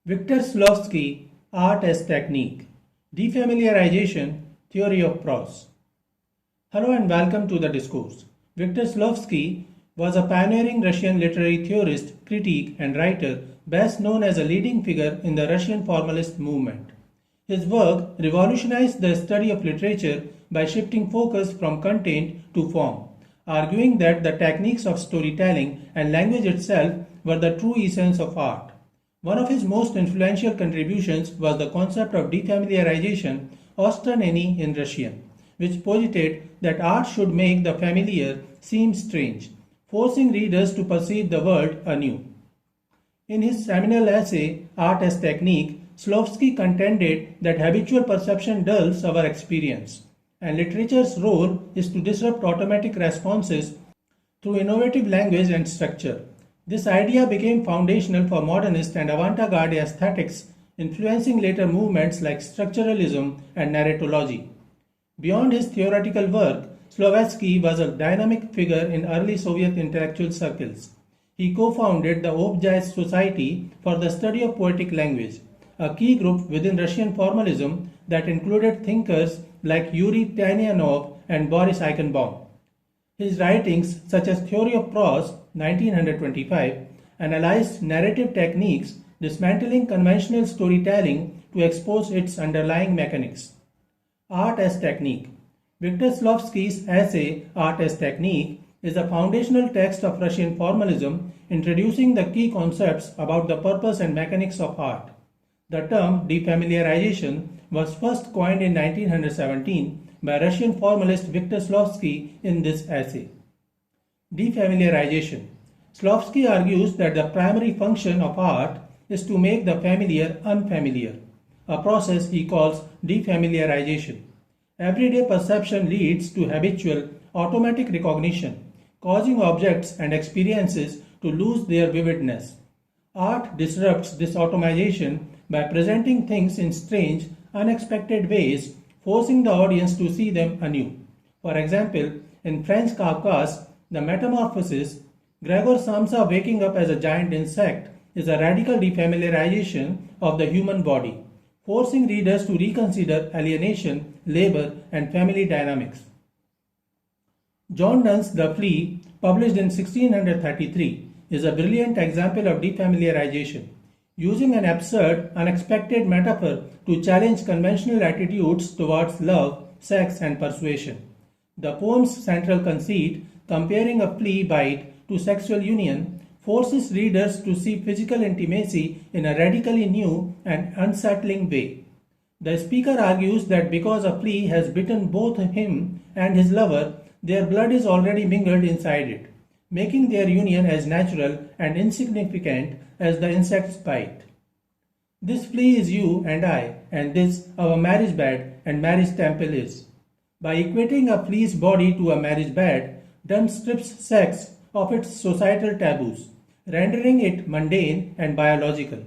Viktor Shklovsky, Art as Technique, Defamiliarization, Theory of Prose. Hello and welcome to the discourse. Viktor Shklovsky was a pioneering Russian literary theorist, critic, and writer, best known as a leading figure in the Russian formalist movement. His work revolutionized the study of literature by shifting focus from content to form, arguing that the techniques of storytelling and language itself were the true essence of art. One of his most influential contributions was the concept of defamiliarization, ostranenie in Russian, which posited that art should make the familiar seem strange, forcing readers to perceive the world anew. In his seminal essay, Art as Technique, Shklovsky contended that habitual perception dulls our experience, and literature's role is to disrupt automatic responses through innovative language and structure. This idea became foundational for modernist and avant-garde aesthetics, influencing later movements like structuralism and narratology. Beyond his theoretical work, Shklovsky was a dynamic figure in early Soviet intellectual circles. He co-founded the Obzhai Society for the Study of Poetic Language, a key group within Russian formalism that included thinkers like Yuri Tynyanov and Boris Eichenbaum. His writings, such as Theory of Prose, 1925, analyzed narrative techniques, dismantling conventional storytelling to expose its underlying mechanics. Art as Technique. Viktor Shklovsky's essay, Art as Technique, is a foundational text of Russian formalism, introducing the key concepts about the purpose and mechanics of art. The term defamiliarization was first coined in 1917 by Russian formalist Viktor Shklovsky in this essay. Defamiliarization. Shklovsky argues that the primary function of art is to make the familiar unfamiliar, a process he calls defamiliarization. Everyday perception leads to habitual, automatic recognition, causing objects and experiences to lose their vividness. Art disrupts this automation by presenting things in strange, unexpected ways, forcing the audience to see them anew. For example, in Franz Kafka's The Metamorphosis, Gregor Samsa waking up as a giant insect is a radical defamiliarization of the human body, forcing readers to reconsider alienation, labor, and family dynamics. John Donne's The Flea, published in 1633, is a brilliant example of defamiliarization, using an absurd, unexpected metaphor to challenge conventional attitudes towards love, sex, and persuasion. The poem's central conceit, comparing a flea bite to sexual union, forces readers to see physical intimacy in a radically new and unsettling way. The speaker argues that because a flea has bitten both him and his lover, their blood is already mingled inside it, making their union as natural and insignificant as the insect's bite. This flea is you and I, and this our marriage bed and marriage temple is. By equating a flea's body to a marriage bed, Donne strips sex of its societal taboos, rendering it mundane and biological.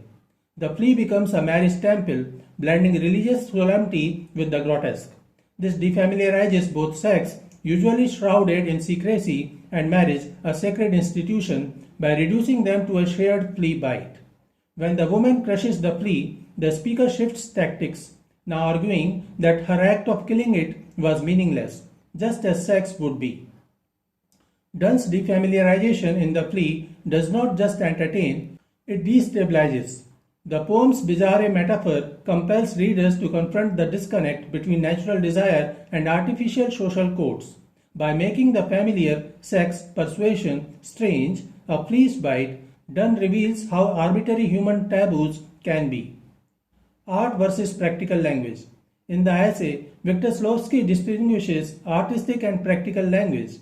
The flea becomes a marriage temple, blending religious solemnity with the grotesque. This defamiliarizes both sex, usually shrouded in secrecy, and marriage, a sacred institution, by reducing them to a shared flea bite. When the woman crushes the flea, the speaker shifts tactics, now arguing that her act of killing it was meaningless, just as sex would be. Donne's defamiliarization in The Flea does not just entertain, it destabilizes. The poem's bizarre metaphor compels readers to confront the disconnect between natural desire and artificial social codes. By making the familiar, sex, persuasion, strange, a flea's bite, Donne reveals how arbitrary human taboos can be. Art versus practical language. In the essay, Viktor Shklovsky distinguishes artistic and practical language.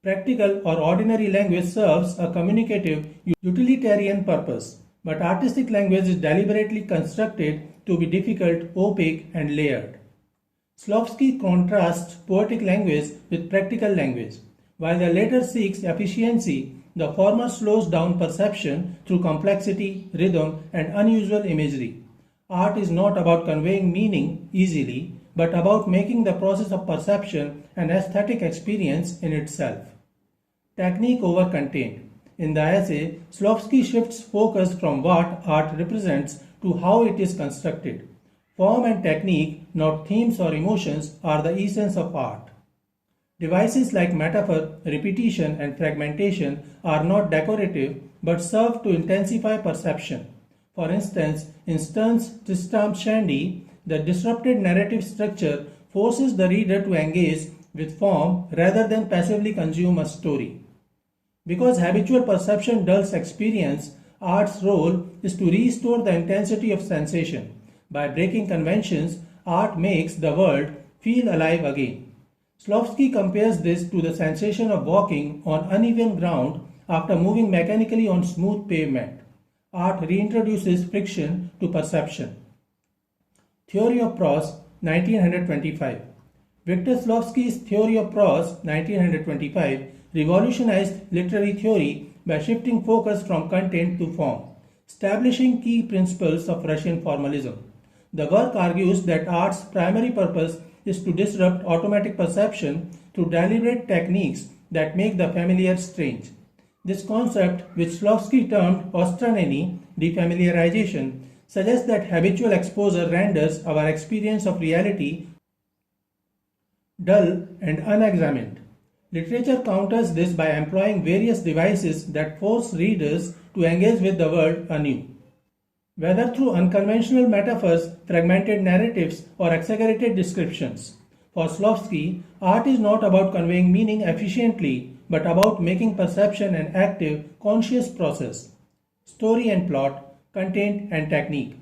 Practical or ordinary language serves a communicative, utilitarian purpose, but artistic language is deliberately constructed to be difficult, opaque, and layered. Shklovsky contrasts poetic language with practical language. While the latter seeks efficiency, the former slows down perception through complexity, rhythm, and unusual imagery. Art is not about conveying meaning easily, but about making the process of perception an aesthetic experience in itself. Technique over content. In the essay, Shklovsky shifts focus from what art represents to to how it is constructed. Form and technique, not themes or emotions, are the essence of art. Devices like metaphor, repetition, and fragmentation are not decorative but serve to intensify perception. For instance, in Stern's Tristram Shandy, the disrupted narrative structure forces the reader to engage with form rather than passively consume a story. Because habitual perception dulls experience, art's role is to restore the intensity of sensation. By breaking conventions, art makes the world feel alive again. Slofsky compares this to the sensation of walking on uneven ground after moving mechanically on smooth pavement. Art reintroduces friction to perception. Theory of Prose, 1925. Viktor Slofsky's Theory of Prose, 1925, revolutionized literary theory by shifting focus from content to form, establishing key principles of Russian formalism. The work argues that art's primary purpose is to disrupt automatic perception through deliberate techniques that make the familiar strange. This concept, which Slofsky termed Ostraneny, defamiliarization, suggests that habitual exposure renders our experience of reality dull and unexamined. Literature counters this by employing various devices that force readers to engage with the world anew. Whether through unconventional metaphors, fragmented narratives, or exaggerated descriptions. For Slofsky, art is not about conveying meaning efficiently, but about making perception an active, conscious process. Story and plot, content and technique.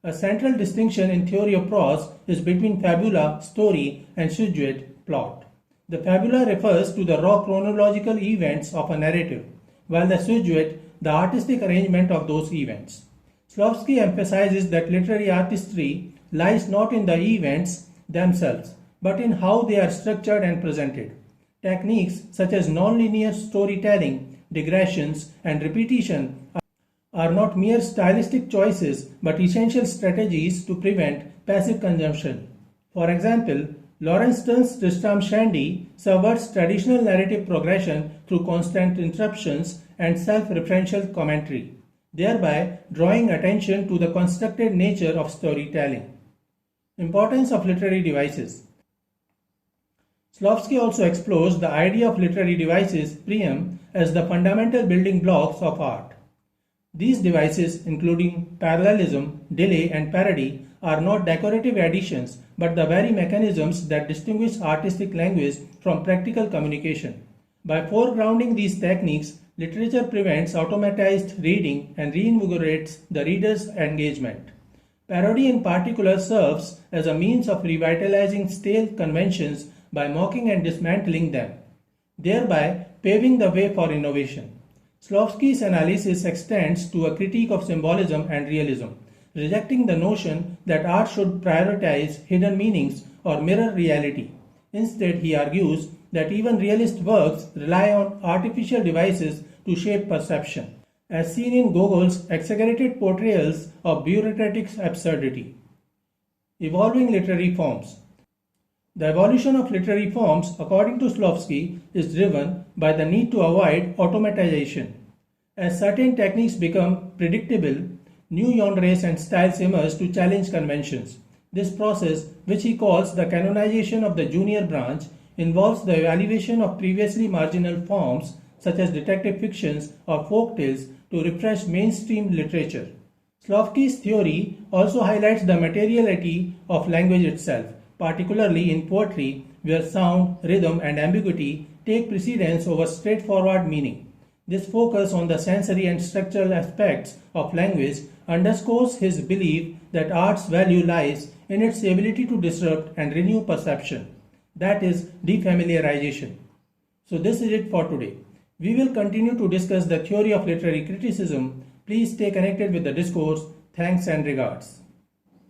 A central distinction in Theory of Prose is between fabula, story, and sujet, plot. The fabula refers to the raw chronological events of a narrative, while the sujet, the artistic arrangement of those events. Slofsky emphasizes that literary artistry lies not in the events themselves, but in how they are structured and presented. Techniques such as nonlinear storytelling, digressions, and repetition are not mere stylistic choices but essential strategies to prevent passive consumption. For example, Laurence Stern's Tristram Shandy subverts traditional narrative progression through constant interruptions and self-referential commentary, thereby drawing attention to the constructed nature of storytelling. Importance of literary devices. Slofsky also explores the idea of literary devices priam as the fundamental building blocks of art. These devices, including parallelism, delay, and parody, are not decorative additions but the very mechanisms that distinguish artistic language from practical communication. By foregrounding these techniques, literature prevents automatized reading and reinvigorates the reader's engagement. Parody in particular serves as a means of revitalizing stale conventions by mocking and dismantling them, thereby paving the way for innovation. Slofsky's analysis extends to a critique of symbolism and realism, rejecting the notion that art should prioritize hidden meanings or mirror reality. Instead, he argues that even realist works rely on artificial devices to shape perception, as seen in Gogol's exaggerated portrayals of bureaucratic absurdity. Evolving literary forms. The evolution of literary forms, according to Slofsky, is driven by the need to avoid automatization. As certain techniques become predictable, new genres and styles emerge to challenge conventions. This process, which he calls the canonization of the junior branch, involves the evaluation of previously marginal forms such as detective fictions or folk tales to refresh mainstream literature. Slofsky's theory also highlights the materiality of language itself, particularly in poetry, where sound, rhythm, and ambiguity take precedence over straightforward meaning. This focus on the sensory and structural aspects of language underscores his belief that art's value lies in its ability to disrupt and renew perception, that is, defamiliarization. So this is it for today. We will continue to discuss the theory of literary criticism. Please stay connected with the discourse. Thanks and regards.